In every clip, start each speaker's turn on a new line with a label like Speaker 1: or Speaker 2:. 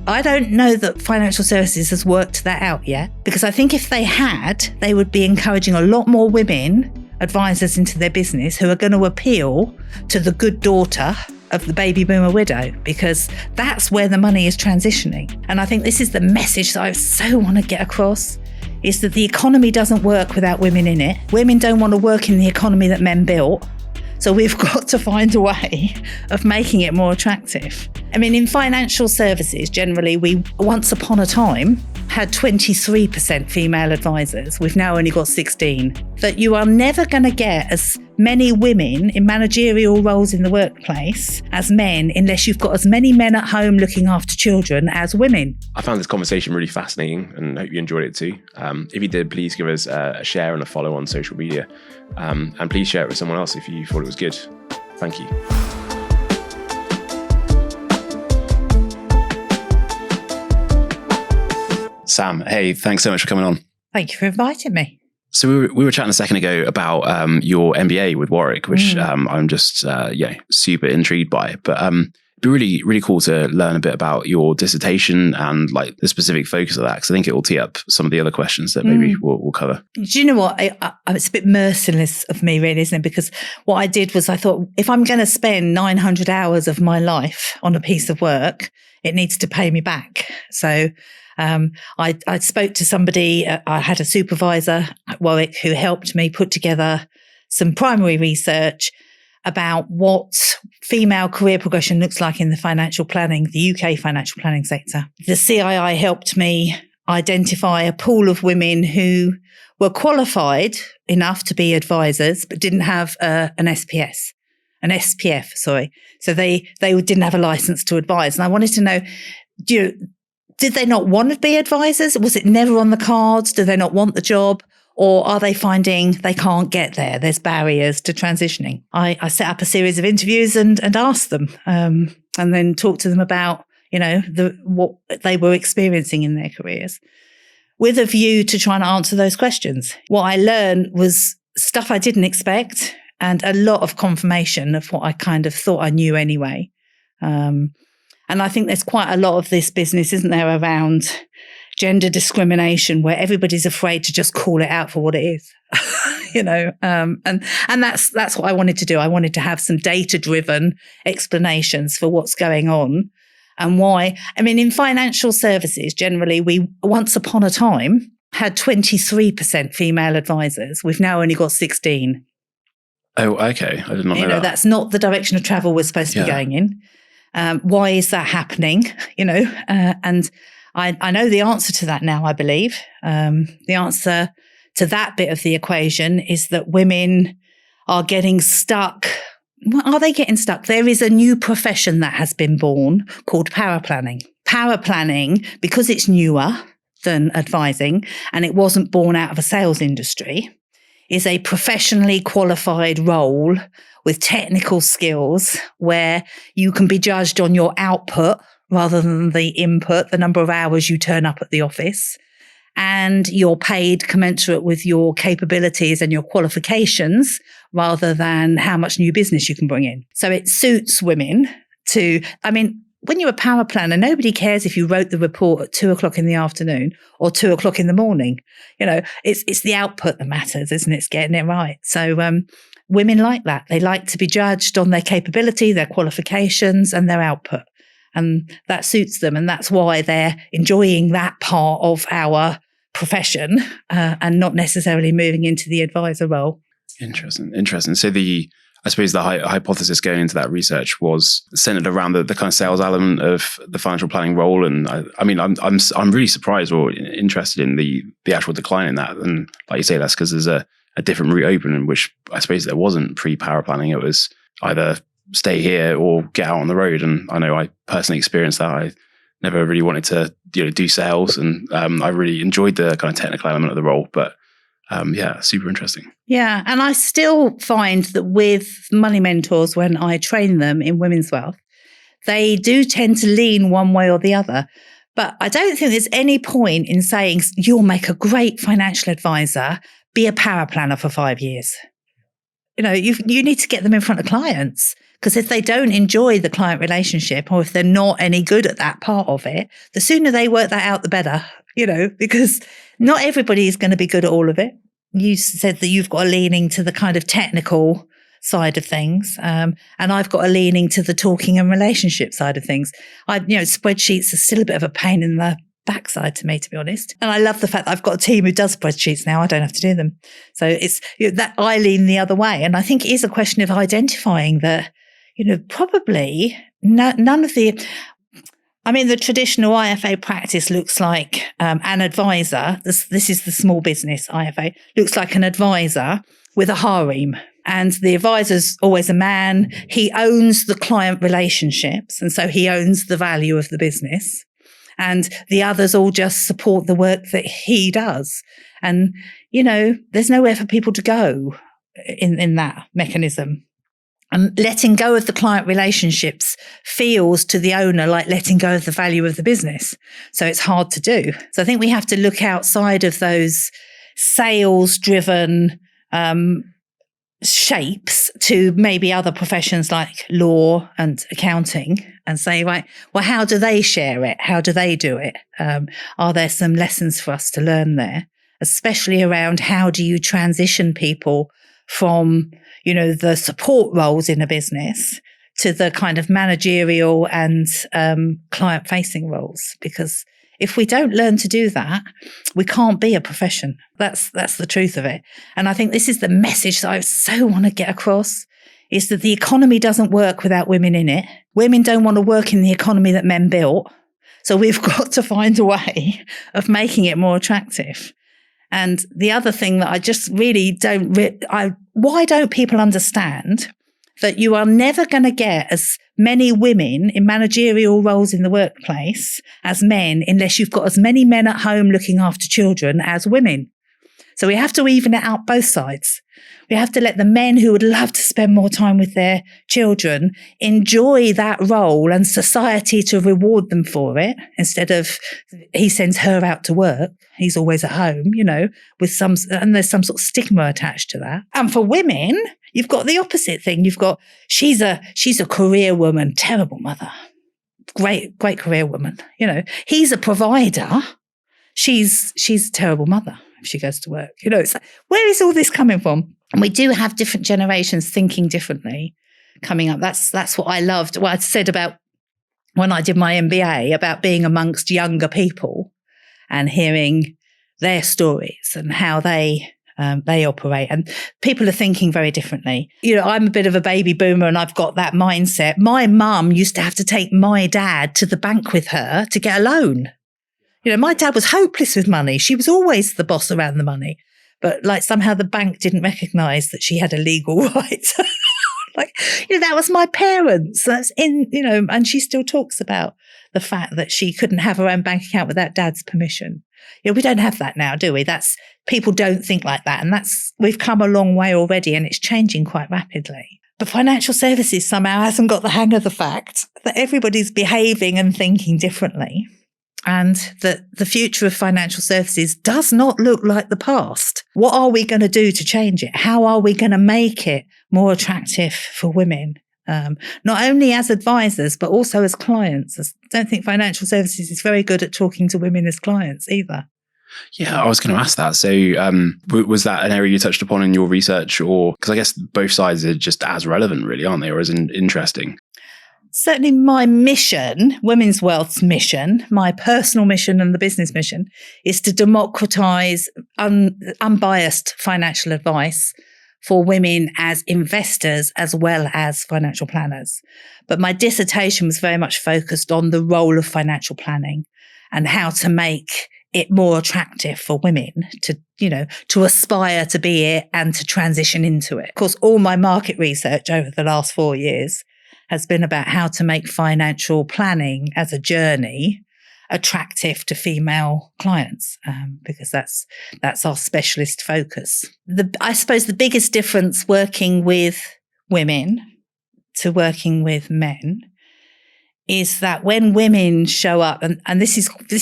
Speaker 1: I don't know that financial services has worked that out yet, because I think if they had, they would be encouraging a lot more women advisors into their business who are going to appeal to the good daughter of the baby boomer widow, because that's where the money is transitioning. And I think this is the message that I so want to get across, is that the economy doesn't work without women in it. Women don't want to work in the economy that men built. So we've got to find a way of making it more attractive. I mean, in financial services, generally, we once upon a time had 23% female advisors. We've now only got 16. That you are never going to get as many women in managerial roles in the workplace as men unless you've got as many men at home looking after children as women.
Speaker 2: I found this conversation really fascinating and hope you enjoyed it too. If you did, please give us a share and a follow on social media. And please share it with someone else if you thought it was good. Thank you. Sam, hey, thanks so much for coming on.
Speaker 1: Thank you for inviting me.
Speaker 2: So we were chatting a second ago about your MBA with Warwick, which I'm just super intrigued by. But it'd be really, really cool to learn a bit about your dissertation and like the specific focus of that, because I think it will tee up some of the other questions that maybe we'll cover.
Speaker 1: Do you know what? It's a bit merciless of me, really, isn't it? Because what I did was I thought, if I'm going to spend 900 hours of my life on a piece of work, it needs to pay me back. So I spoke to somebody, I had a supervisor at Warwick who helped me put together some primary research about what female career progression looks like in the financial planning, the UK financial planning sector. The CII helped me identify a pool of women who were qualified enough to be advisors, but didn't have an SPF. So they didn't have a license to advise. And I wanted to know, did they not want to be advisors? Was it never on the cards? Do they not want the job? Or are they finding they can't get there? There's barriers to transitioning. I set up a series of interviews and asked them, and then talked to them about, what they were experiencing in their careers with a view to trying to answer those questions. What I learned was stuff I didn't expect and a lot of confirmation of what I kind of thought I knew anyway. And I think there's quite a lot of this business, isn't there, around gender discrimination, where everybody's afraid to just call it out for what it is, and that's what I wanted to do. I wanted to have some data-driven explanations for what's going on and why. I mean, in financial services, generally, we once upon a time had 23% female advisors. We've now only got 16.
Speaker 2: Oh, okay. I did not know that.
Speaker 1: That's not the direction of travel we're supposed to be going in. Why is that happening? And I know the answer to that now, I believe. The answer to that bit of the equation is that women are getting stuck. Are they getting stuck? There is a new profession that has been born called paraplanning. Paraplanning, because it's newer than advising and it wasn't born out of a sales industry, is a professionally qualified role with technical skills where you can be judged on your output rather than the input, the number of hours you turn up at the office, and you're paid commensurate with your capabilities and your qualifications rather than how much new business you can bring in. So it suits women when you're a power planner, nobody cares if you wrote the report at 2:00 in the afternoon or 2:00 in the morning. It's the output that matters, isn't it? It's getting it right. So women like that. They like to be judged on their capability, their qualifications, and their output. And that suits them. And that's why they're enjoying that part of our profession and not necessarily moving into the advisor role.
Speaker 2: Interesting. So I suppose the hypothesis going into that research was centered around the kind of sales element of the financial planning role. And I'm really surprised or interested in the actual decline in that. And like you say, that's because there's a different route open, in which I suppose there wasn't pre-power planning. It was either stay here or get out on the road. And I know I personally experienced that. I never really wanted to do sales, and I really enjoyed the kind of technical element of the role. But super interesting.
Speaker 1: Yeah. And I still find that with money mentors, when I train them in women's wealth, they do tend to lean one way or the other. But I don't think there's any point in saying you'll make a great financial advisor, be a power planner for 5 years. You need to get them in front of clients, Because if they don't enjoy the client relationship, or if they're not any good at that part of it, the sooner they work that out, the better, because not everybody is going to be good at all of it. You said that you've got a leaning to the kind of technical side of things. And I've got a leaning to the talking and relationship side of things. Spreadsheets are still a bit of a pain in the backside to me, to be honest. And I love the fact that I've got a team who does spreadsheets now. I don't have to do them. So it's that I lean the other way. And I think it is a question of identifying that, probably none of the traditional IFA practice looks like an advisor. This is the small business IFA, looks like an advisor with a harem. And the advisor's always a man. He owns the client relationships. And so he owns the value of the business. And the others all just support the work that he does. And, there's nowhere for people to go in that mechanism. And letting go of the client relationships feels to the owner like letting go of the value of the business. So it's hard to do. So I think we have to look outside of those sales-driven shapes to maybe other professions like law and accounting and say, right, well, how do they share it? How do they do it? Are there some lessons for us to learn there, especially around how do you transition people from, the support roles in a business to the kind of managerial and client-facing roles? Because if we don't learn to do that, we can't be a profession. That's the truth of it. And I think this is the message that I so want to get across, is that the economy doesn't work without women in it. Women don't want to work in the economy that men built. So we've got to find a way of making it more attractive. And the other thing that I just really why don't people understand that you are never going to get as many women in managerial roles in the workplace as men unless you've got as many men at home looking after children as women. So we have to even it out both sides. We have to let the men who would love to spend more time with their children enjoy that role and society to reward them for it, instead of he sends her out to work. He's always at home, and there's some sort of stigma attached to that. And for women, you've got the opposite thing. You've got, she's a career woman, terrible mother, great career woman. He's a provider. She's a terrible mother if she goes to work. It's like, where is all this coming from? And we do have different generations thinking differently coming up. That's what I loved. What I said about when I did my MBA about being amongst younger people and hearing their stories and how they operate. And people are thinking very differently. I'm a bit of a baby boomer and I've got that mindset. My mum used to have to take my dad to the bank with her to get a loan. My dad was hopeless with money. She was always the boss around the money. But somehow the bank didn't recognise that she had a legal right. That was my parents. That's and she still talks about the fact that she couldn't have her own bank account without dad's permission. We don't have that now, do we? People don't think like that. And we've come a long way already and it's changing quite rapidly. But financial services somehow hasn't got the hang of the fact that everybody's behaving and thinking differently. And that the future of financial services does not look like the past. What are we going to do to change it? How are we going to make it more attractive for women? Not only as advisors, but also as clients. I don't think financial services is very good at talking to women as clients either.
Speaker 2: Yeah, I was going to ask that. So was that an area you touched upon in your research? Or because I guess both sides are just as relevant, really, aren't they? Or as interesting?
Speaker 1: Certainly my mission, Women's Wealth's mission, my personal mission and the business mission is to democratise unbiased financial advice for women as investors as well as financial planners. But my dissertation was very much focused on the role of financial planning and how to make it more attractive for women to aspire to be it and to transition into it. Of course, all my market research over the last 4 years has been about how to make financial planning as a journey attractive to female clients, because that's our specialist focus. I suppose the biggest difference working with women to working with men is that when women show up, and this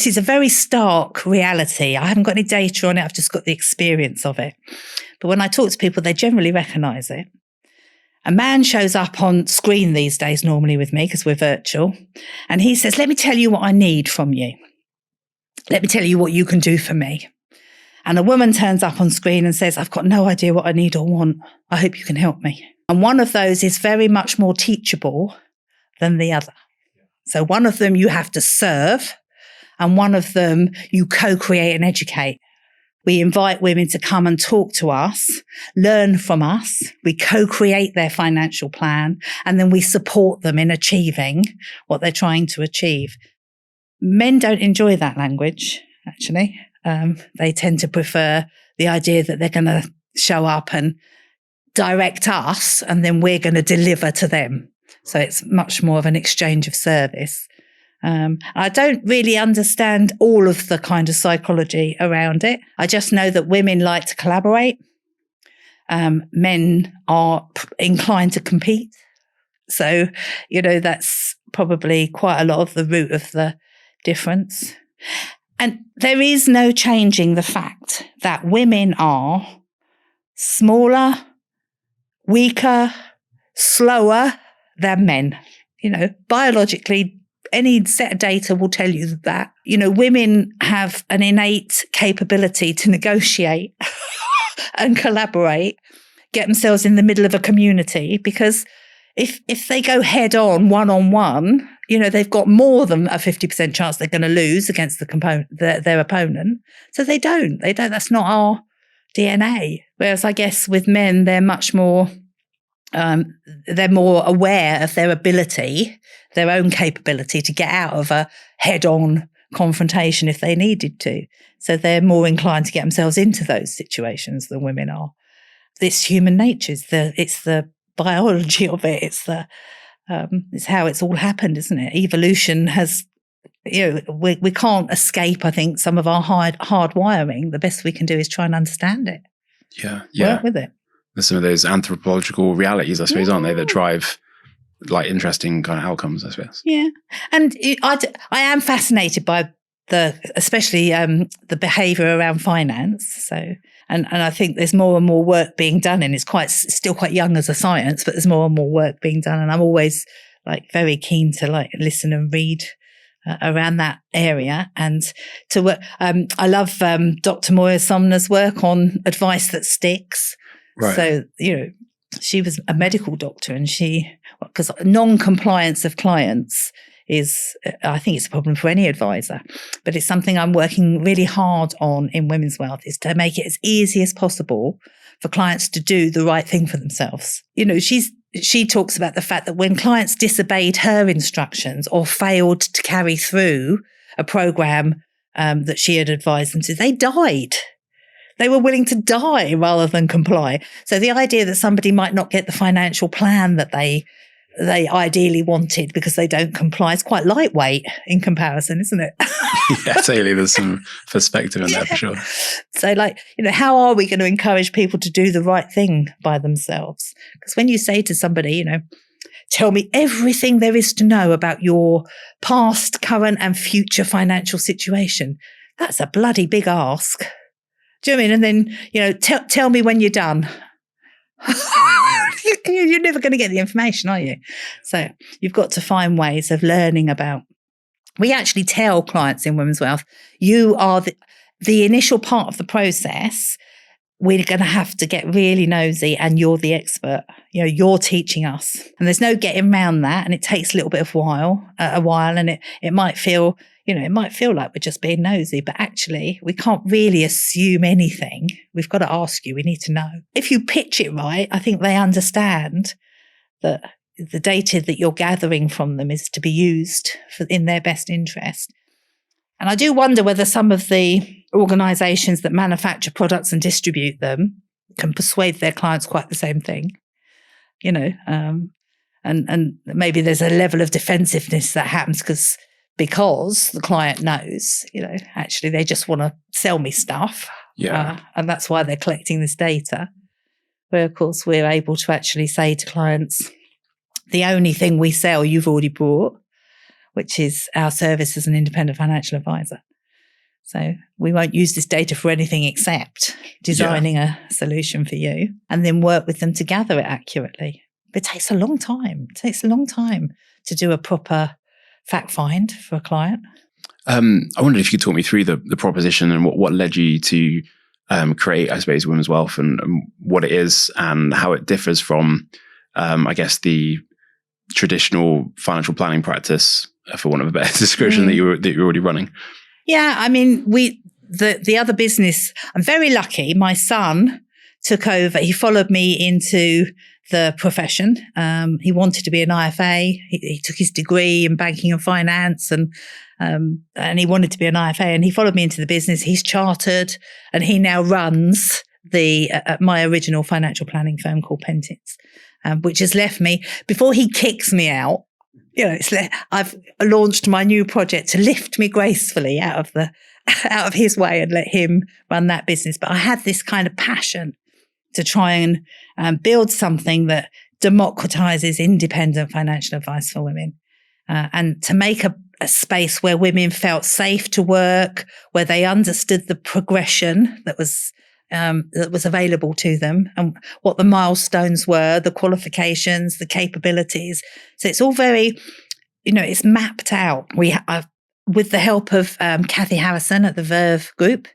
Speaker 1: is a very stark reality. I haven't got any data on it. I've just got the experience of it. But when I talk to people, they generally recognise it. A man shows up on screen these days normally with me because we're virtual, and he says, let me tell you what I need from you. Let me tell you what you can do for me. And a woman turns up on screen and says, I've got no idea what I need or want. I hope you can help me. And one of those is very much more teachable than the other. So one of them you have to serve, and one of them you co-create and educate. We invite women to come and talk to us, learn from us. We co-create their financial plan, and then we support them in achieving what they're trying to achieve. Men don't enjoy that language, actually. They tend to prefer the idea that they're going to show up and direct us, and then we're going to deliver to them. So it's much more of an exchange of service. I don't really understand all of the kind of psychology around it. I just know that women like to collaborate. Men are inclined to compete. So, that's probably quite a lot of the root of the difference. And there is no changing the fact that women are smaller, weaker, slower than men. Biologically, any set of data will tell you that. Women have an innate capability to negotiate and collaborate, get themselves in the middle of a community, because if they go head on, one-on-one, they've got more than a 50% chance they're going to lose against their opponent. So they don't. That's not our DNA. Whereas I guess with men, they're much more, they're more aware of their ability, their own capability to get out of a head-on confrontation if they needed to. So they're more inclined to get themselves into those situations than women are. This human nature, it's the biology of it. It's how it's all happened, isn't it? Evolution has, we can't escape, I think, some of our hard wiring. The best we can do is try and understand it.
Speaker 2: Yeah.
Speaker 1: Work with it.
Speaker 2: There's some of those anthropological realities, I suppose, aren't they, that drive interesting kind of outcomes, I suppose.
Speaker 1: Yeah. And I am fascinated by especially the behaviour around finance. So, and I think there's more and more work being done, and it's still quite young as a science, but there's more and more work being done. And I'm always very keen to listen and read around that area, and to work. I love Dr. Moya Somner's work on advice that sticks.
Speaker 2: Right.
Speaker 1: So, she was a medical doctor, and because non-compliance of clients is, I think it's a problem for any advisor, but it's something I'm working really hard on in Women's Wealth, is to make it as easy as possible for clients to do the right thing for themselves. She talks about the fact that when clients disobeyed her instructions or failed to carry through a program that she had advised them to, they died. They were willing to die rather than comply. So the idea that somebody might not get the financial plan that they ideally wanted because they don't comply is quite lightweight in comparison, isn't it?
Speaker 2: Yeah, totally. There's some perspective in there for sure.
Speaker 1: So how are we going to encourage people to do the right thing by themselves? Because when you say to somebody, tell me everything there is to know about your past, current and future financial situation, that's a bloody big ask. Do you know what I mean? And then, tell me when you're done. You're never going to get the information, are you? So you've got to find ways of learning about. We actually tell clients in Women's Wealth, you are the initial part of the process. We're going to have to get really nosy, and you're the expert. You're teaching us, and there's no getting around that. And it takes a little bit of a while, and it might feel. It might feel like we're just being nosy, but actually we can't really assume anything. We've got to ask you. We need to know. If you pitch it right, I think they understand that the data that you're gathering from them is to be used in their best interest. And I do wonder whether some of the organisations that manufacture products and distribute them can persuade their clients quite the same thing. And maybe there's a level of defensiveness that happens because the client knows, actually they just want to sell me stuff.
Speaker 2: Yeah.
Speaker 1: And that's why they're collecting this data. Where, of course, we're able to actually say to clients, the only thing we sell you've already bought, which is our service as an independent financial advisor. So we won't use this data for anything except designing a solution for you, and then work with them to gather it accurately. But it takes a long time. It takes a long time to do a proper fact find for a client.
Speaker 2: I wondered if you could talk me through the proposition and what led you to create, I suppose, Women's Wealth and what it is and how it differs from, I guess, the traditional financial planning practice, for want of a better description, that you're already running.
Speaker 1: Yeah, I mean, the other business, I'm very lucky. My son took over. He followed me into the profession. He wanted to be an IFA. He took his degree in banking and finance, and he wanted to be an IFA. And he followed me into the business. He's chartered, and he now runs my original financial planning firm called Pentits, which has left me before he kicks me out. I've launched my new project to lift me gracefully out of his way and let him run that business. But I had this kind of passion to try and build something that democratizes independent financial advice for women, and to make a space where women felt safe to work, where they understood the progression that was available to them and what the milestones were, the qualifications, the capabilities. So it's all very, it's mapped out. With the help of Kathy Harrison at the Verve Group,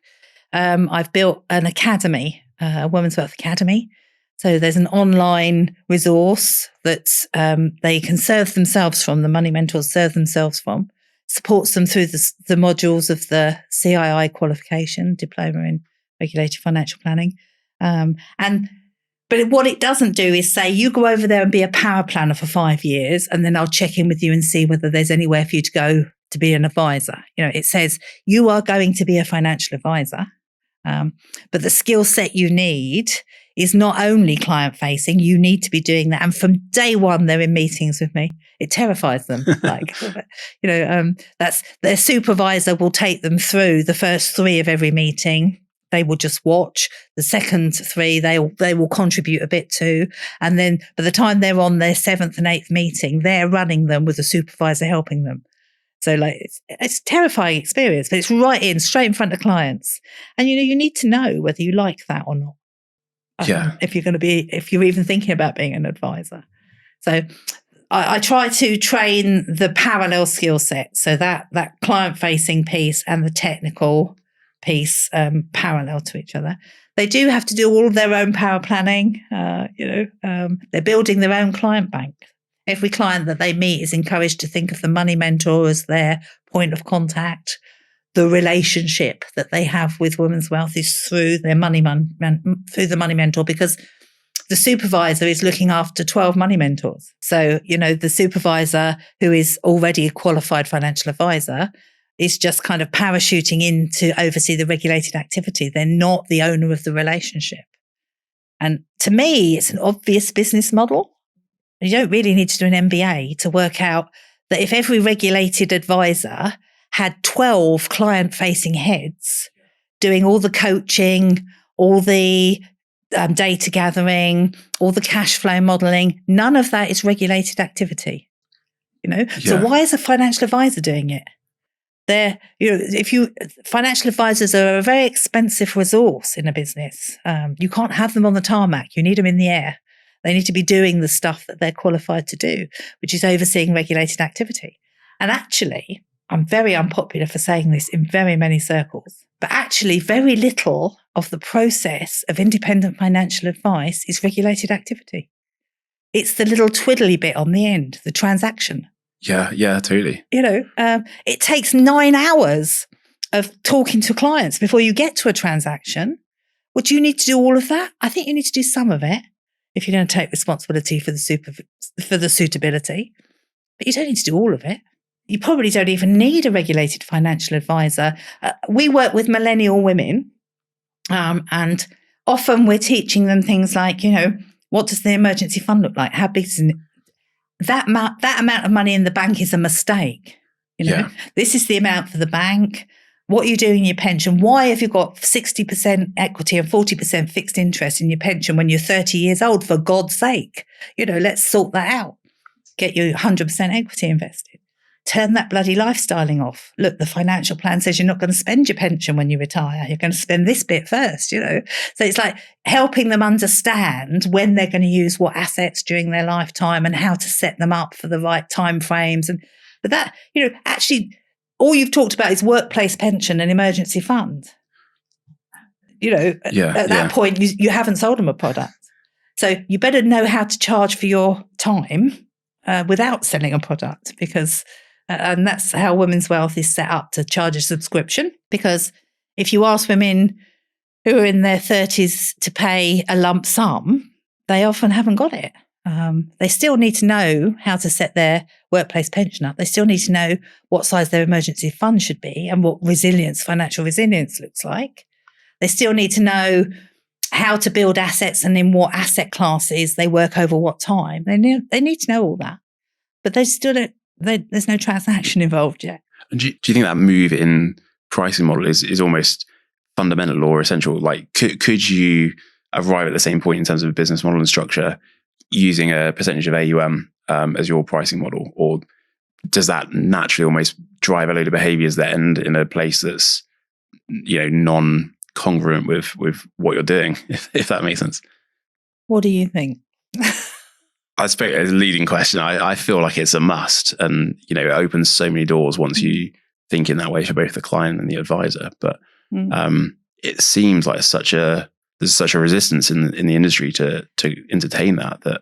Speaker 1: I've built an academy, a Women's Wealth Academy. So there's an online resource that they can serve themselves from, the money mentors serve themselves from, supports them through the modules of the CII qualification, Diploma in Regulated Financial Planning. But what it doesn't do is say, you go over there and be a power planner for 5 years, and then I'll check in with you and see whether there's anywhere for you to go to be an advisor. It says you are going to be a financial advisor, but the skill set you need is not only client facing, you need to be doing that. And from day one, they're in meetings with me. It terrifies them. That's their supervisor will take them through the first 3 of every meeting. They will just watch. The second 3, they will contribute a bit to. And then by the time they're on their 7th and 8th meeting, they're running them with a supervisor helping them. So it's a terrifying experience, but it's straight in front of clients. And, you need to know whether you like that or not. If you're even thinking about being an advisor. So I try to train the parallel skill set. So that client facing piece and the technical piece parallel to each other. They do have to do all of their own power planning. They're building their own client bank. Every client that they meet is encouraged to think of the money mentor as their point of contact. The relationship that they have with Women's Wealth is through their through the money mentor, because the supervisor is looking after 12 money mentors. So, the supervisor who is already a qualified financial advisor is just kind of parachuting in to oversee the regulated activity. They're not the owner of the relationship. And to me, it's an obvious business model. You don't really need to do an MBA to work out that if every regulated advisor had 12 client-facing heads doing all the coaching, all the data gathering, all the cash flow modeling, none of that is regulated activity. So why is a financial advisor doing it? Financial advisors are a very expensive resource in a business. You can't have them on the tarmac. You need them in the air. They need to be doing the stuff that they're qualified to do, which is overseeing regulated activity. And actually, I'm very unpopular for saying this in very many circles, but actually very little of the process of independent financial advice is regulated activity. It's the little twiddly bit on the end, the transaction.
Speaker 2: Yeah, totally.
Speaker 1: It takes 9 hours of talking to clients before you get to a transaction. Would you need to do all of that? I think you need to do some of it if you're going to take responsibility for the suitability, but you don't need to do all of it. You probably don't even need a regulated financial advisor. We work with millennial women, and often we're teaching them things like, what does the emergency fund look like? How big is it? That amount of money in the bank is a mistake. This is the amount for the bank. What are you doing in your pension? Why have you got 60% equity and 40% fixed interest in your pension when you're 30 years old? For God's sake, let's sort that out. Get you 100% equity invested. turn that bloody lifestyling off. Look, the financial plan says you're not going to spend your pension when you retire. You're going to spend this bit first, you know. So it's like helping them understand when they're going to use what assets during their lifetime and how to set them up for the right time frames. But that, you know, actually all you've talked about is workplace pension and emergency fund. You know, at that point, you haven't sold them a product. So you better know how to charge for your time without selling a product, because and that's how Women's Wealth is set up, to charge a subscription. Because if you ask women who are in their 30s to pay a lump sum, they often haven't got it. They still need to know how to set their workplace pension up. They still need to know what size their emergency fund should be and what financial resilience looks like. They still need to know how to build assets and in what asset classes they work over what time. They need to know all that, but they still don't. There's no transaction involved yet.
Speaker 2: And do you think that move in pricing model is almost fundamental or essential? Like, could you arrive at the same point in terms of business model and structure using a percentage of AUM as your pricing model, or does that naturally almost drive a load of behaviours that end in a place that's, you know, non-congruent with what you're doing, if that makes sense?
Speaker 1: What do you think?
Speaker 2: I suppose as a leading question, I feel like it's a must, and you know, it opens so many doors once you think in that way for both the client and the advisor. But it seems like there's such a resistance in the industry to entertain that.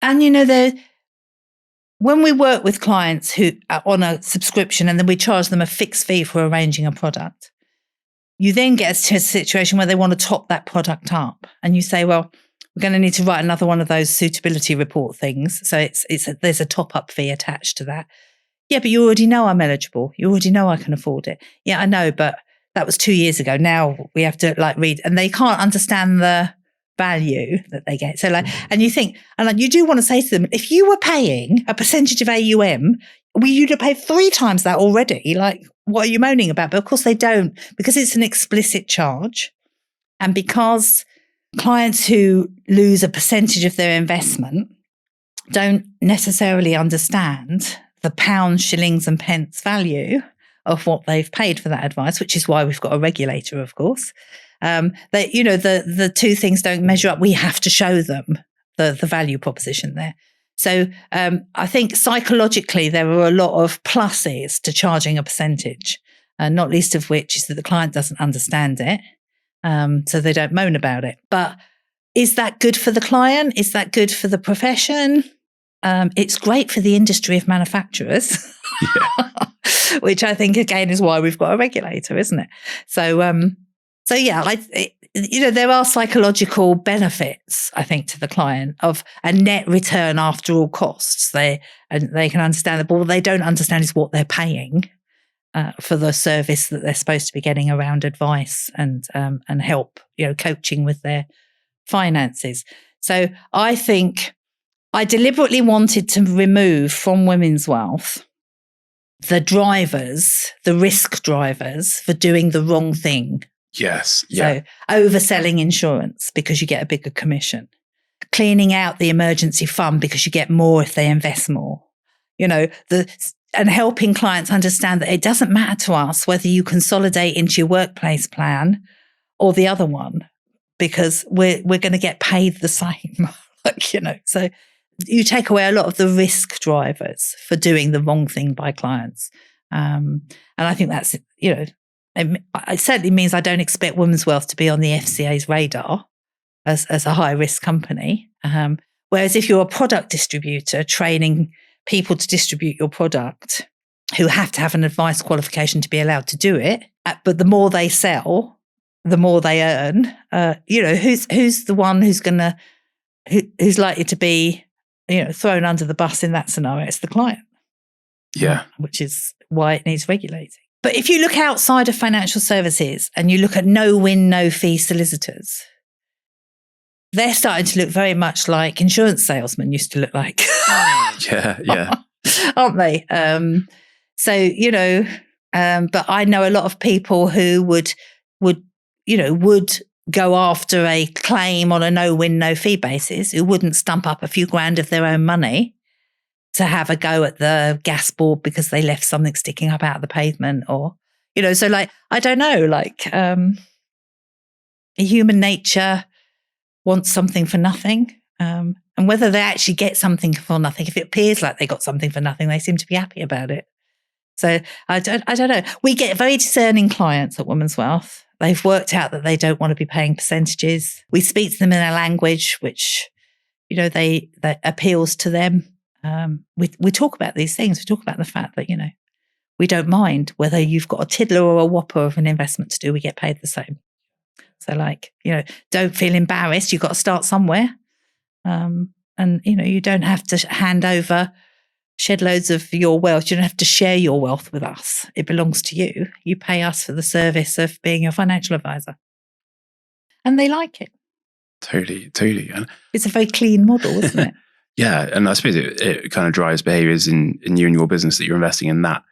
Speaker 1: And you know, when we work with clients who are on a subscription and then we charge them a fixed fee for arranging a product, you then get to a situation where they want to top that product up, and you say, well, we're going to need to write another one of those suitability report things. So there's a top-up fee attached to that. Yeah, but you already know I'm eligible. You already know I can afford it. Yeah, I know, but that was 2 years ago. Now we have to read, and they can't understand the value that they get. So and you think, and you do want to say to them, if you were paying a percentage of AUM, you'd have paid 3 times that already. Like, what are you moaning about? But of course they don't, because it's an explicit charge. And because clients who lose a percentage of their investment don't necessarily understand the pounds, shillings and pence value of what they've paid for that advice, which is why we've got a regulator, of course. That, you know, the two things don't measure up. We have to show them the value proposition there. So I think psychologically there are a lot of pluses to charging a percentage, not least of which is that the client doesn't understand it. So they don't moan about it. But is that good for the client? Is that good for the profession? It's great for the industry of manufacturers, which I think, again, is why we've got a regulator, isn't it? So yeah, you know, there are psychological benefits, I think, to the client of a net return after all costs. They can understand that, but what they don't understand is what they're paying for the service that they're supposed to be getting around advice and help, you know, coaching with their finances. So I think I deliberately wanted to remove from Women's Wealth the risk drivers for doing the wrong thing.
Speaker 2: Yes. Yeah.
Speaker 1: So overselling insurance because you get a bigger commission, cleaning out the emergency fund because you get more if they invest more, you know, and helping clients understand that it doesn't matter to us whether you consolidate into your workplace plan or the other one, because we're going to get paid the same. You know, so you take away a lot of the risk drivers for doing the wrong thing by clients. And I think that's, you know, it certainly means I don't expect Women's Wealth to be on the FCA's radar as a high risk company. Whereas if you're a product distributor training people to distribute your product who have to have an advice qualification to be allowed to do it, but the more they sell, the more they earn, you know, who's the one who's likely to be, you know, thrown under the bus in that scenario? It's the client.
Speaker 2: Yeah.
Speaker 1: Which is why it needs regulating. But if you look outside of financial services and you look at no-win, no-fee solicitors, they're starting to look very much like insurance salesmen used to look like.
Speaker 2: Yeah.
Speaker 1: Aren't they? So, you know, but I know a lot of people who would go after a claim on a no-win, no-fee basis, who wouldn't stump up a few grand of their own money, to have a go at the gas board because they left something sticking up out of the pavement, or, so like, I don't know, like human nature wants something for nothing. And whether they actually get something for nothing, if it appears like they got something for nothing, they seem to be happy about it. So I don't know. We get very discerning clients at Women's Wealth. They've worked out that they don't want to be paying percentages. We speak to them in a language which, that appeals to them. We talk about these things. We talk about the fact that, we don't mind whether you've got a tiddler or a whopper of an investment to do. We get paid the same. So like, don't feel embarrassed. You've got to start somewhere. And, you don't have to hand over shed loads of your wealth. You don't have to share your wealth with us. It belongs to you. You pay us for the service of being your financial advisor. And they like it.
Speaker 2: Totally. And
Speaker 1: it's a very clean model, isn't it?
Speaker 2: Yeah. And I suppose it kind of drives behaviors in you and your business that you're investing in that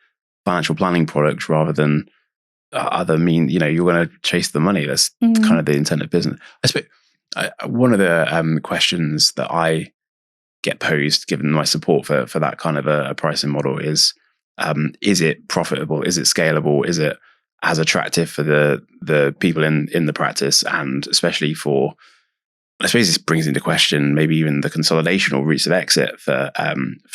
Speaker 2: financial planning product rather than other you're going to chase the money. That's kind of the intent of business. I suppose one of the questions that I get posed, given my support for that kind of a pricing model, is it profitable? Is it scalable? Is it as attractive for the people in the practice, and especially for, I suppose this brings into question maybe even the consolidation or routes of exit for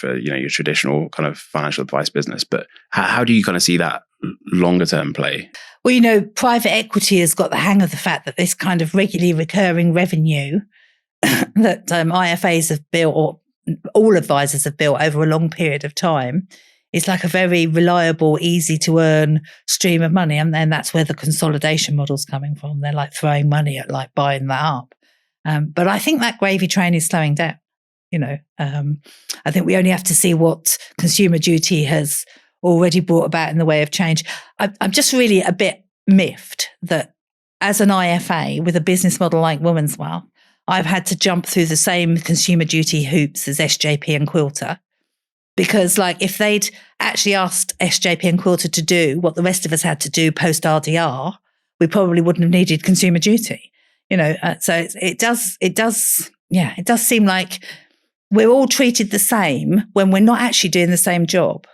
Speaker 2: your traditional kind of financial advice business. But how do you kind of see that longer term play?
Speaker 1: Well, private equity has got the hang of the fact that this kind of regularly recurring revenue that IFAs have built, or all advisors have built over a long period of time, is like a very reliable, easy to earn stream of money. And then that's where the consolidation model's coming from. They're like throwing money at like buying that up. But I think that gravy train is slowing down. I think we only have to see what Consumer Duty has already brought about in the way of change. I'm just really a bit miffed that as an IFA with a business model like Women's Wealth, I've had to jump through the same Consumer Duty hoops as SJP and Quilter, because like if they'd actually asked SJP and Quilter to do what the rest of us had to do post RDR, we probably wouldn't have needed Consumer Duty. So it does seem like we're all treated the same when we're not actually doing the same job.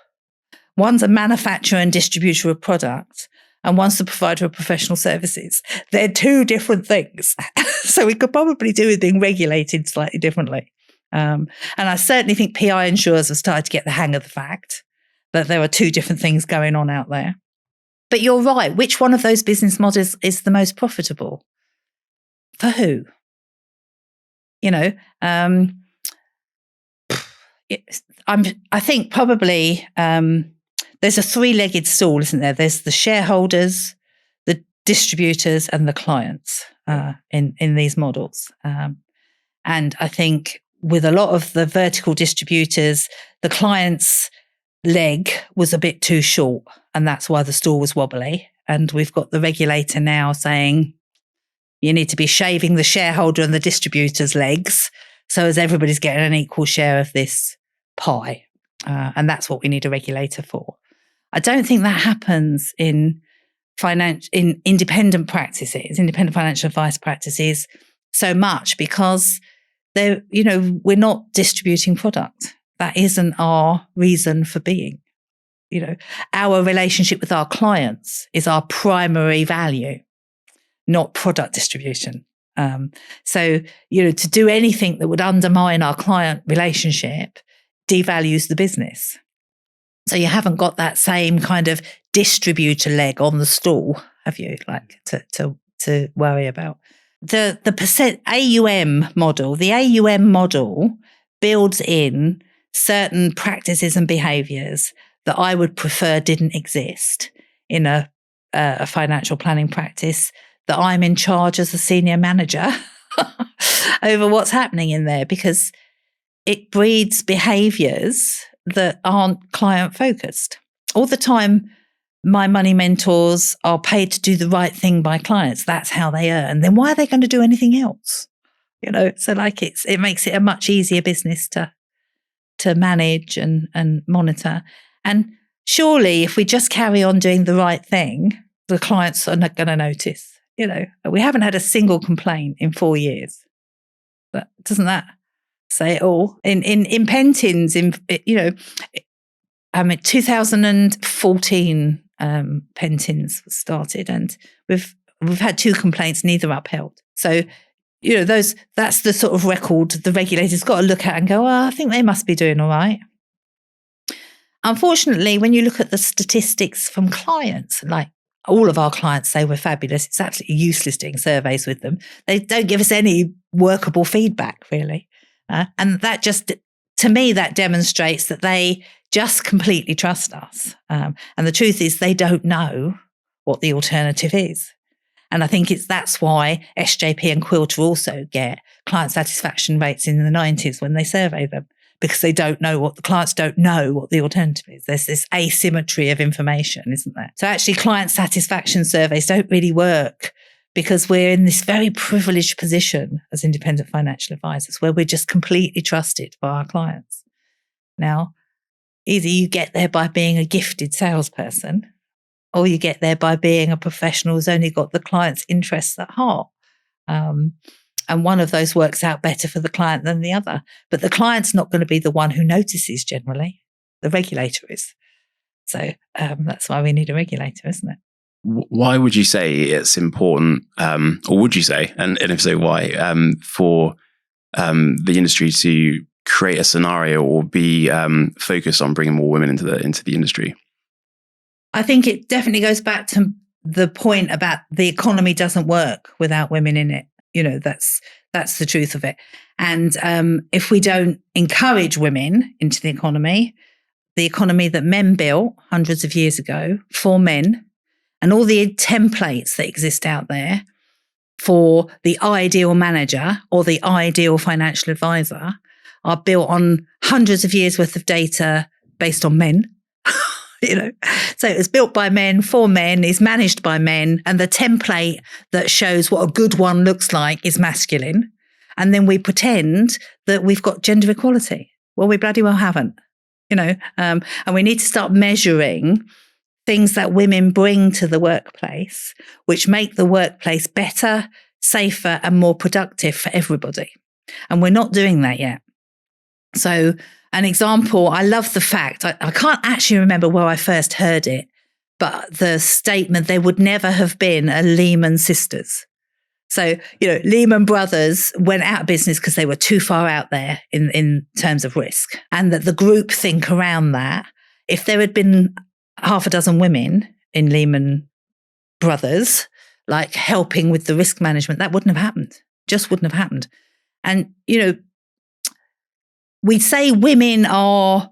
Speaker 1: One's a manufacturer and distributor of products, and one's the provider of professional services. They're two different things. So we could probably do with being regulated slightly differently. And I certainly think PI insurers have started to get the hang of the fact that there are two different things going on out there. But you're right. Which one of those business models is the most profitable? For who? I think probably there's a three-legged stool, isn't there? There's the shareholders, the distributors, and the clients in these models. And I think with a lot of the vertical distributors, the client's leg was a bit too short, and that's why the stool was wobbly. And we've got the regulator now saying you need to be shaving the shareholder and the distributor's legs so as everybody's getting an equal share of this pie. And that's what we need a regulator for. I don't think that happens in independent practices, independent financial advice practices so much, because we're not distributing product. That isn't our reason for being. Our relationship with our clients is our primary value, not product distribution. So, to do anything that would undermine our client relationship devalues the business. So you haven't got that same kind of distributor leg on the stool, have you? Like to worry about. The percent AUM model. The AUM model builds in certain practices and behaviours that I would prefer didn't exist in a financial planning practice that I'm in charge as a senior manager over what's happening in there, because it breeds behaviours that aren't client focused. All the time, my money mentors are paid to do the right thing by clients. That's how they earn. Then why are they going to do anything else? So like it makes it a much easier business to manage and monitor. And surely if we just carry on doing the right thing, the clients are not going to notice. We haven't had a single complaint in 4 years. But doesn't that say it all. In Pentins, 2014, Pentins was started, and we've had 2 complaints, neither upheld. So, that's the sort of record the regulator's got to look at and go, well, I think they must be doing all right. Unfortunately, when you look at the statistics from clients, like all of our clients say we're fabulous, it's absolutely useless doing surveys with them. They don't give us any workable feedback, really. And that just, to me, that demonstrates that they just completely trust us. And the truth is they don't know what the alternative is. And I think that's why SJP and Quilter also get client satisfaction rates in the 90s when they survey them, because the clients don't know what the alternative is. There's this asymmetry of information, isn't there? So actually client satisfaction surveys don't really work because we're in this very privileged position as independent financial advisors where we're just completely trusted by our clients. Now, either you get there by being a gifted salesperson, or you get there by being a professional who's only got the client's interests at heart. And one of those works out better for the client than the other. But the client's not going to be the one who notices generally. The regulator is. So that's why we need a regulator, isn't it?
Speaker 2: Why would you say it's important, or would you say, and if so, why, for the industry to create a scenario or be focused on bringing more women into the industry?
Speaker 1: I think it definitely goes back to the point about the economy doesn't work without women in it. That's the truth of it. And if we don't encourage women into the economy that men built hundreds of years ago for men, and all the templates that exist out there for the ideal manager or the ideal financial advisor are built on hundreds of years worth of data based on men. So it's built by men for men, is managed by men, and the template that shows what a good one looks like is masculine. And then we pretend that we've got gender equality. Well, we bloody well haven't, and we need to start measuring things that women bring to the workplace, which make the workplace better, safer, and more productive for everybody. And we're not doing that yet. So an example, I love the fact, I can't actually remember where I first heard it, but the statement, there would never have been a Lehman Sisters. So, Lehman Brothers went out of business because they were too far out there in terms of risk. And that the groupthink around that, if there had been half a dozen women in Lehman Brothers, like helping with the risk management, that wouldn't have happened. Just wouldn't have happened. And, we say women are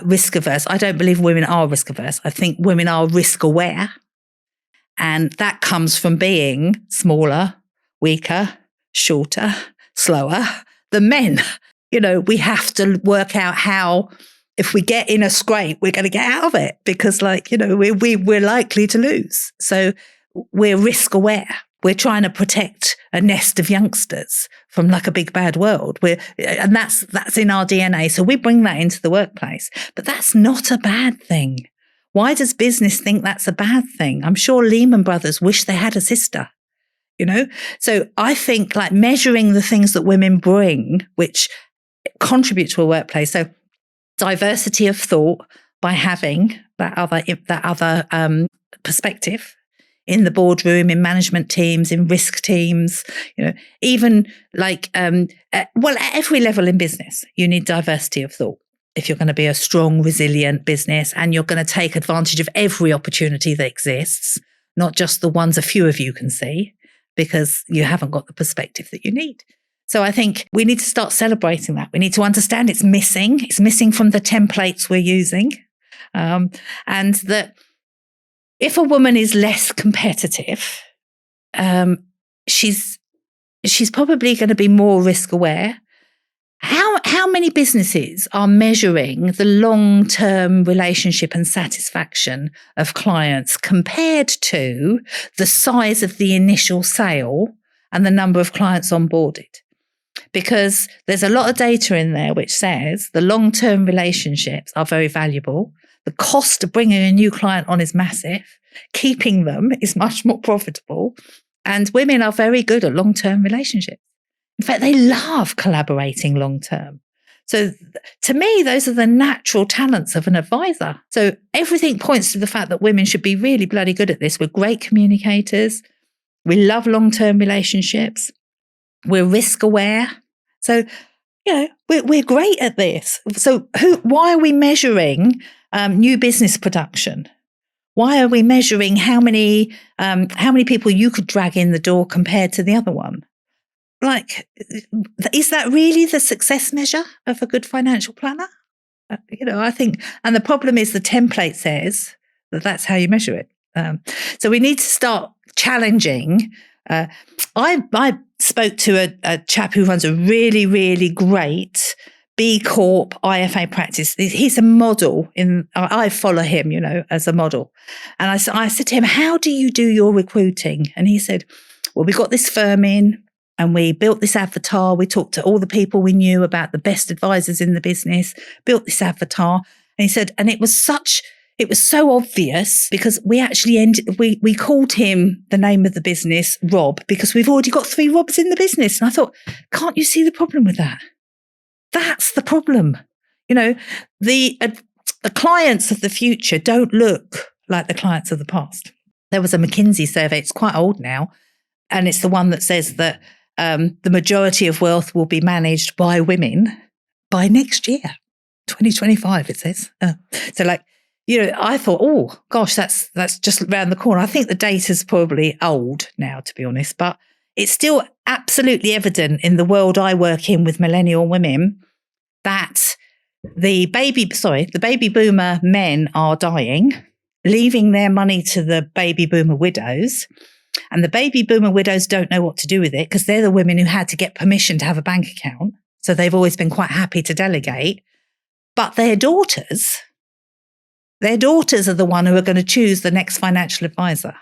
Speaker 1: risk averse. I don't believe women are risk averse. I think women are risk aware. And that comes from being smaller, weaker, shorter, slower than men. We have to work out how, if we get in a scrape, we're going to get out of it because we're likely to lose. So we're risk aware. We're trying to protect a nest of youngsters from a big bad world. And that's in our DNA. So we bring that into the workplace. But that's not a bad thing. Why does business think that's a bad thing? I'm sure Lehman Brothers wish they had a sister, So I think measuring the things that women bring, which contribute to a workplace. So diversity of thought by having that other perspective. In the boardroom, in management teams, in risk teams, even at every level in business, you need diversity of thought. If you're going to be a strong, resilient business and you're going to take advantage of every opportunity that exists, not just the ones a few of you can see, because you haven't got the perspective that you need. So I think we need to start celebrating that. We need to understand it's missing. It's missing from the templates we're using. And that if a woman is less competitive, she's probably going to be more risk aware. How many businesses are measuring the long-term relationship and satisfaction of clients compared to the size of the initial sale and the number of clients onboarded? Because there's a lot of data in there which says the long-term relationships are very valuable. The cost of bringing a new client on is massive. Keeping them is much more profitable. And women are very good at long-term relationships. In fact, they love collaborating long term. So to me, those are the natural talents of an advisor. So everything points to the fact that women should be really bloody good at this. We're great communicators. We love long-term relationships. We're risk aware. So, we're great at this. So why are we measuring new business production? Why are we measuring how many people you could drag in the door compared to the other one? Like, is that really the success measure of a good financial planner? I think, and the problem is the template says that that's how you measure it. So we need to start challenging. I spoke to a chap who runs a really, really great B Corp IFA practice. He's a model I follow him, as a model. And I said to him, how do you do your recruiting? And he said, well, we got this firm in and we built this avatar. We talked to all the people we knew about the best advisors in the business, built this avatar. And he said, and it was so obvious because we actually we called him the name of the business, Rob, because we've already got 3 Robs in the business. And I thought, can't you see the problem with that? That's the problem. The clients of the future don't look like the clients of the past. There was a McKinsey survey, it's quite old now, and it's the one that says that the majority of wealth will be managed by women by next year, 2025, it says. I thought, oh, gosh, that's just around the corner. I think the data's probably old now, to be honest, but it's still absolutely evident in the world I work in with millennial women that the baby boomer men are dying, leaving their money to the baby boomer widows. And the baby boomer widows don't know what to do with it because they're the women who had to get permission to have a bank account. So they've always been quite happy to delegate. But their daughters are the one who are going to choose the next financial advisor.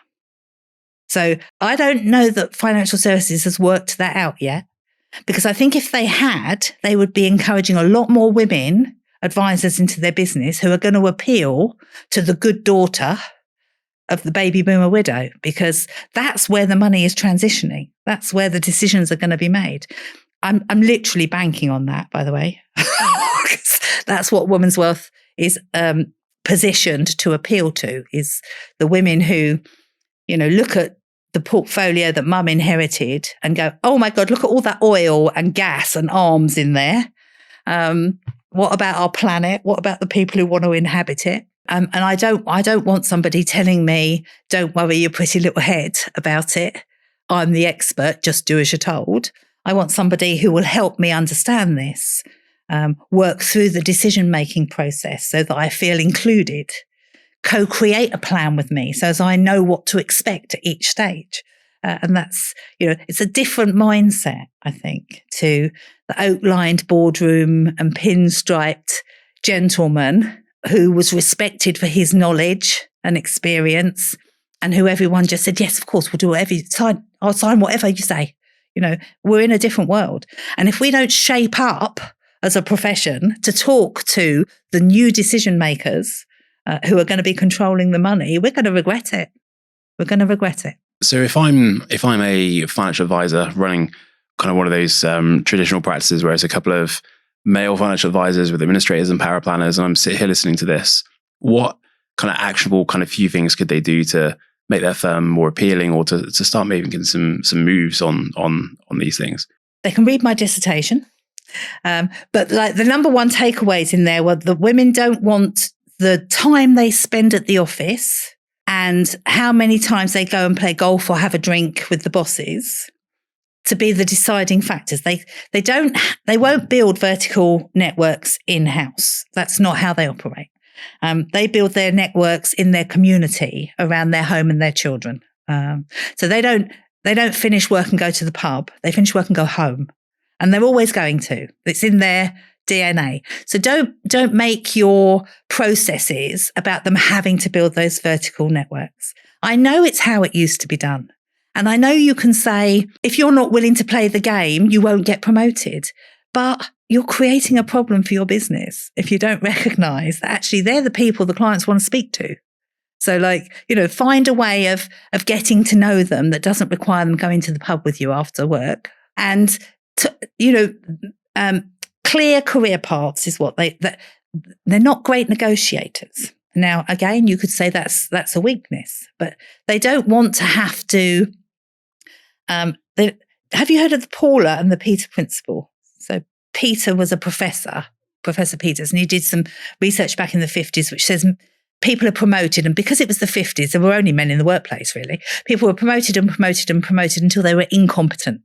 Speaker 1: So I don't know that financial services has worked that out yet, because I think if they had, they would be encouraging a lot more women advisors into their business who are going to appeal to the good daughter of the baby boomer widow, because that's where the money is transitioning. That's where the decisions are going to be made. I'm literally banking on that, by the way. That's what Women's Wealth is positioned to appeal to, is the women who, look at the portfolio that mum inherited and go, oh my God, look at all that oil and gas and arms in there. What about our planet? What about the people who want to inhabit it? And I don't want somebody telling me, don't worry your pretty little head about it. I'm the expert, just do as you're told. I want somebody who will help me understand this, work through the decision-making process so that I feel included, co-create a plan with me so as I know what to expect at each stage. And that's, it's a different mindset, I think, to the oak-lined boardroom and pinstriped gentleman who was respected for his knowledge and experience, and who everyone just said, yes, of course, we'll do whatever you sign. I'll sign whatever you say. We're in a different world. And if we don't shape up as a profession to talk to the new decision makers who are going to be controlling the money, we're going to regret it. We're going to regret it.
Speaker 2: So if I'm a financial advisor running kind of one of those traditional practices where it's a couple of male financial advisors with administrators and power planners, and I'm sitting here listening to this, what kind of actionable kind of few things could they do to make their firm more appealing, or to start making some moves on these things?
Speaker 1: They can read my dissertation. But like the number one takeaways in there were the women don't want the time they spend at the office and how many times they go and play golf or have a drink with the bosses to be the deciding factors. They won't build vertical networks in-house. That's not how they operate. They build their networks in their community around their home and their children. So they don't finish work and go to the pub. They finish work and go home. And they're always going to. It's in their DNA. So don't make your processes about them having to build those vertical networks. I know it's how it used to be done. And I know you can say, if you're not willing to play the game, you won't get promoted. But you're creating a problem for your business if you don't recognize that actually they're the people the clients want to speak to. So find a way of getting to know them that doesn't require them going to the pub with you after work, and clear career paths is what they're not great negotiators. Now, again, you could say that's a weakness, but they don't want to have to. Have you heard of the Paula and the Peter principle? So Peter was a professor, Professor Peters, and he did some research back in the 50s, which says people are promoted, and because it was the 50s, there were only men in the workplace, really. People were promoted and promoted and promoted until they were incompetent.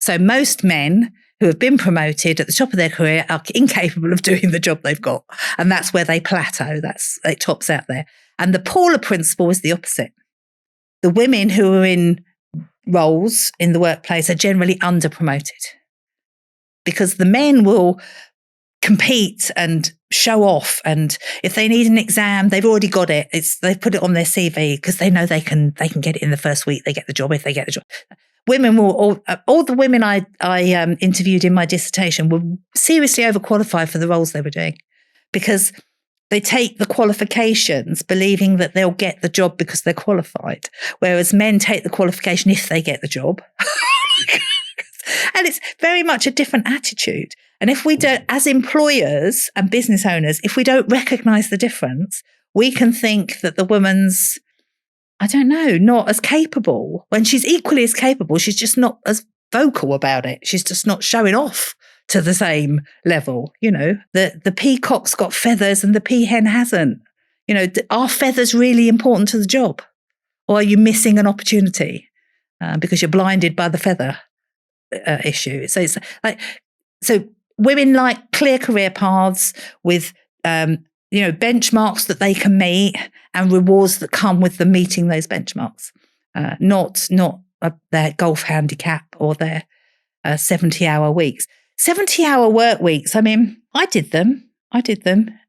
Speaker 1: So most men who have been promoted at the top of their career are incapable of doing the job they've got. And that's where they plateau. It tops out there. And the Paula principle is the opposite. The women who are in roles in the workplace are generally under-promoted because the men will compete and show off. And if they need an exam, they've already got it. They've put it on their CV because they know they can get it in the first week. They get the job if they get the job. Women will, all the women I interviewed in my dissertation were seriously overqualified for the roles they were doing because they take the qualifications believing that they'll get the job because they're qualified, whereas men take the qualification if they get the job. And it's very much a different attitude. And if we don't, as employers and business owners, if we don't recognize the difference, we can think that the woman's, I don't know, not as capable. When she's equally as capable, she's just not as vocal about it. She's just not showing off to the same level. You know, the peacock's got feathers and the peahen hasn't. You know, are feathers really important to the job? Or are you missing an opportunity because you're blinded by the feather issue? So it's like, so women like clear career paths with, benchmarks that they can meet and rewards that come with them meeting those benchmarks, not their golf handicap or their 70-hour weeks. 70-hour work weeks, I mean, I did them.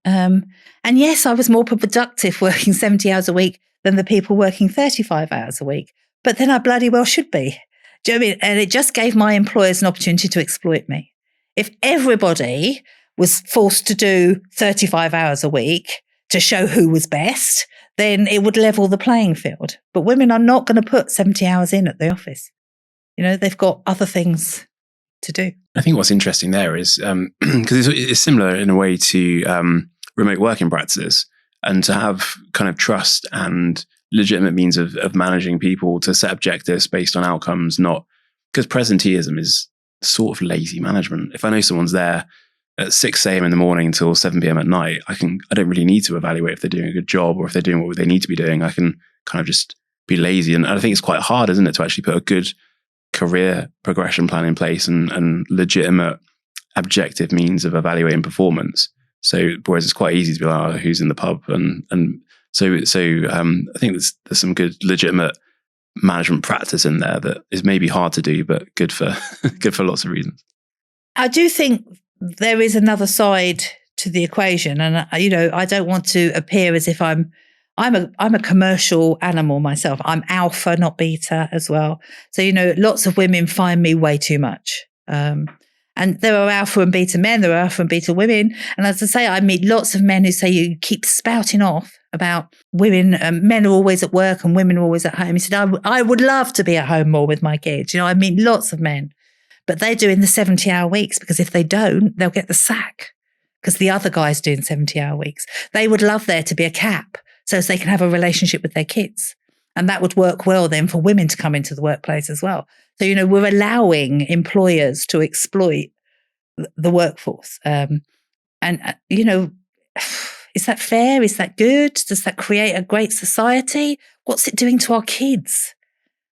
Speaker 1: And yes, I was more productive working 70 hours a week than the people working 35 hours a week. But then I bloody well should be. Do you know what I mean? And it just gave my employers an opportunity to exploit me. If everybody was forced to do 35 hours a week to show who was best, then it would level the playing field. But women are not going to put 70 hours in at the office. You know, they've got other things to do.
Speaker 2: I think what's interesting there is, because it's similar in a way to remote working practices, and to have kind of trust and legitimate means of managing people to set objectives based on outcomes, not because presenteeism is sort of lazy management. If I know someone's there at 6 a.m. in the morning until 7 p.m. at night, I don't really need to evaluate if they're doing a good job or if they're doing what they need to be doing. I can kind of just be lazy. And I think it's quite hard, isn't it, to actually put a good career progression plan in place and legitimate objective means of evaluating performance. So whereas it's quite easy to be like, oh, who's in the pub? And so I think there's some good legitimate management practice in there that is maybe hard to do, but good for lots of reasons.
Speaker 1: I do think there is another side to the equation, and I don't want to appear as if I'm a commercial animal myself. I'm alpha, not beta as well. So lots of women find me way too much. And there are alpha and beta men, there are alpha and beta women. And as I say, I meet lots of men who say you keep spouting off about women, men are always at work and women are always at home. He said, I would love to be at home more with my kids. I meet lots of men, but they're doing the 70-hour weeks because if they don't, they'll get the sack because the other guy's doing 70-hour weeks. They would love there to be a cap so as they can have a relationship with their kids. And that would work well then for women to come into the workplace as well. So, we're allowing employers to exploit the workforce. Is that fair? Is that good? Does that create a great society? What's it doing to our kids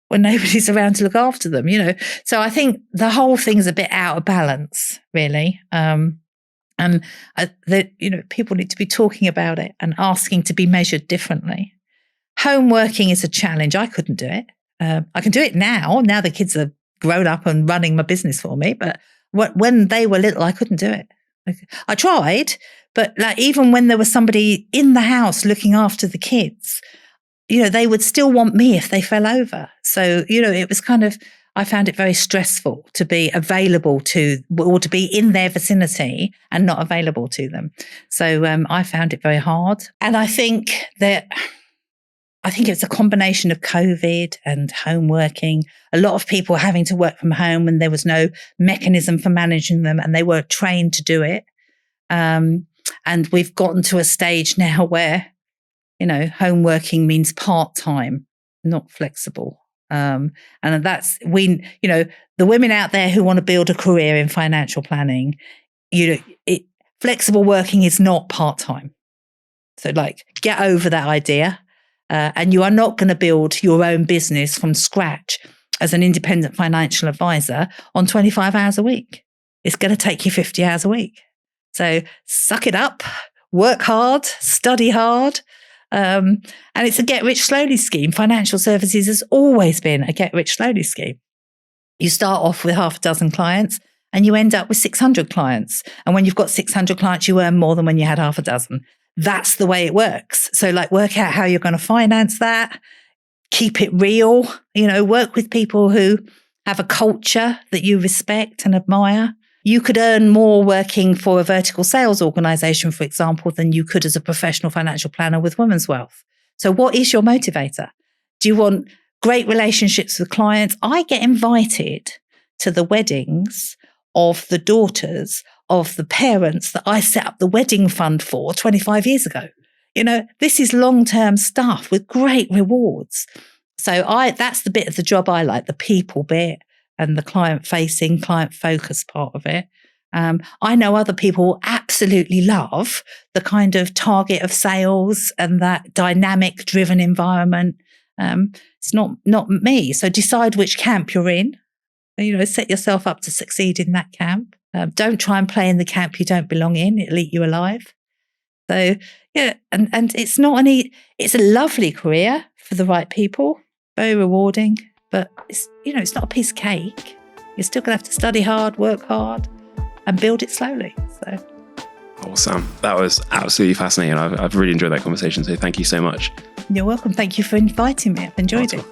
Speaker 1: when nobody's around to look after them? So I think the whole thing's a bit out of balance, really. People need to be talking about it and asking to be measured differently. Home working is a challenge. I couldn't do it. I can do it now. Now the kids are grown up and running my business for me. But when they were little, I couldn't do it. I tried, but even when there was somebody in the house looking after the kids, they would still want me if they fell over. So, it was kind of, I found it very stressful to be available to, or to be in their vicinity and not available to them. So I found it very hard. And I think that I think it's a combination of COVID and home working. A lot of people having to work from home and there was no mechanism for managing them and they were trained to do it. And we've gotten to a stage now where, home working means part-time, not flexible. And that's the women out there who want to build a career in financial planning, flexible working is not part-time. So get over that idea. And you are not going to build your own business from scratch as an independent financial advisor on 25 hours a week. It's going to take you 50 hours a week. So suck it up, work hard, study hard. And it's a get rich slowly scheme. Financial services has always been a get rich slowly scheme. You start off with half a dozen clients and you end up with 600 clients. And when you've got 600 clients, you earn more than when you had half a dozen. That's the way it works. So work out how you're going to finance that, keep it real, work with people who have a culture that you respect and admire. You could earn more working for a vertical sales organization, for example, than you could as a professional financial planner with Women's Wealth. So what is your motivator? Do you want great relationships with clients? I get invited to the weddings of the daughters of the parents that I set up the wedding fund for 25 years ago. This is long-term stuff with great rewards. So that's the bit of the job I like, the people bit and the client-facing, client-focused part of it. I know other people absolutely love the kind of target of sales and that dynamic driven environment. It's not me. So decide which camp you're in. Set yourself up to succeed in that camp. Don't try and play in the camp you don't belong in. It'll eat you alive. So, yeah, and it's it's a lovely career for the right people, very rewarding, but it's not a piece of cake. You're still going to have to study hard, work hard, and build it slowly. So.
Speaker 2: Oh, Sam, that was absolutely fascinating. I've really enjoyed that conversation. So thank you so much.
Speaker 1: You're welcome. Thank you for inviting me. I've enjoyed it.